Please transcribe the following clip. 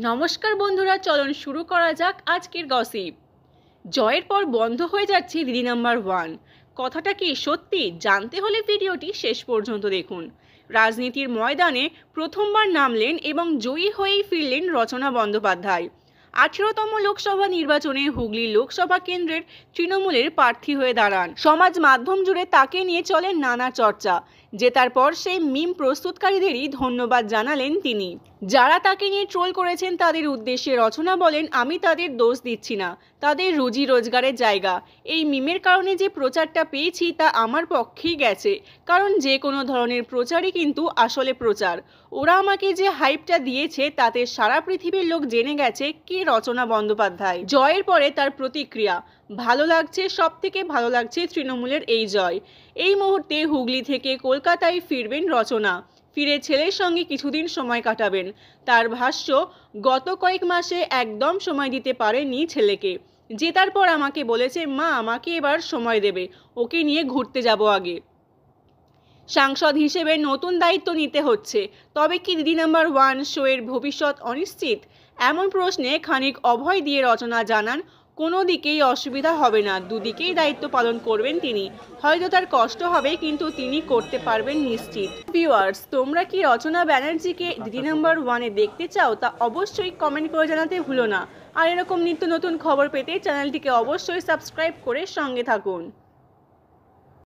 নমস্কার বন্ধুরা, চলুন শুরু করা যাক আজকের গসিপ। জয়ের পর বন্ধ হয়ে যাচ্ছে দিদি নাম্বার 1। কথাটা কি সত্যি? জানতে হলে ভিডিওটি শেষ পর্যন্ত দেখুন। রাজনীতির ময়দানে প্রথমবার নামলেন এবং জয়ী হয়েই ফিরলেন রচনা বন্দ্যোপাধ্যায়। 18তম লোকসভা নির্বাচনে হুগলি লোকসভা কেন্দ্রের তৃণমূলের প্রার্থী হয়ে দাঁড়ান। সমাজ মাধ্যম জুড়ে তাকে নিয়ে চলে নানা চর্চা। জেতার পর সেই মিম প্রস্তুতকারীদেরই ধন্যবাদ জানালেন তিনি। যারা তাকে নিয়ে ট্রোল করেছেন তাদের উদ্দেশ্যে রচনা বলেন, আমি তাদের দোষ দিচ্ছি না, তাদের রুজি রোজগারের জায়গা। এই মিমের কারণে যে প্রচারটা পেয়েছি তা আমার পক্ষেই গেছে, কারণ যে কোনো ধরনের প্রচারই কিন্তু আসলে প্রচার। ওরা আমাকে যে হাইপটা দিয়েছে তাতে সারা পৃথিবীর লোক জেনে গেছে কে রচনা বন্দ্যোপাধ্যায়। জয়ের পরে তার প্রতিক্রিয়া, ভালো লাগছে, সব থেকে ভালো লাগছে তৃণমূলের এই জয়। এই মুহূর্তে হুগলি থেকে কলকাতায় ফিরবেন রচনা। ফিরে ছেলের সঙ্গে কিছুদিন সময় কাটাবেন। তার ভাষ্য, গত কয়েক মাসে একদম সময় দিতে পারেনি ছেলেকে। জেতার পর আমাকে বলেছে, মা আমাকে এবার সময় দেবে, ওকে নিয়ে ঘুরতে যাব আগে। সাংসদ হিসেবে নতুন দায়িত্ব নিতে হচ্ছে, তবে কি দিদি নাম্বার 1 শোয়ের ভবিষ্যৎ অনিশ্চিত? এমন প্রশ্নে খানিক অভয় দিয়ে রচনা জানান, কোনো দিকেই অসুবিধা হবে না, দুদিকেই দায়িত্ব পালন করবেন তিনি। হয়তো তার কষ্ট হবে, কিন্তু তিনি করতে পারবেন নিশ্চিত। ভিউয়ার্স, তোমরা কি রচনা ব্যানার্জিকে দিদি নাম্বার 1-এ দেখতে চাও? তা অবশ্যই কমেন্ট করে জানাতে ভুলো না। আর এরকম নিত্য নতুন খবর পেতে চ্যানেলটিকে অবশ্যই সাবস্ক্রাইব করে সঙ্গে থাকুন।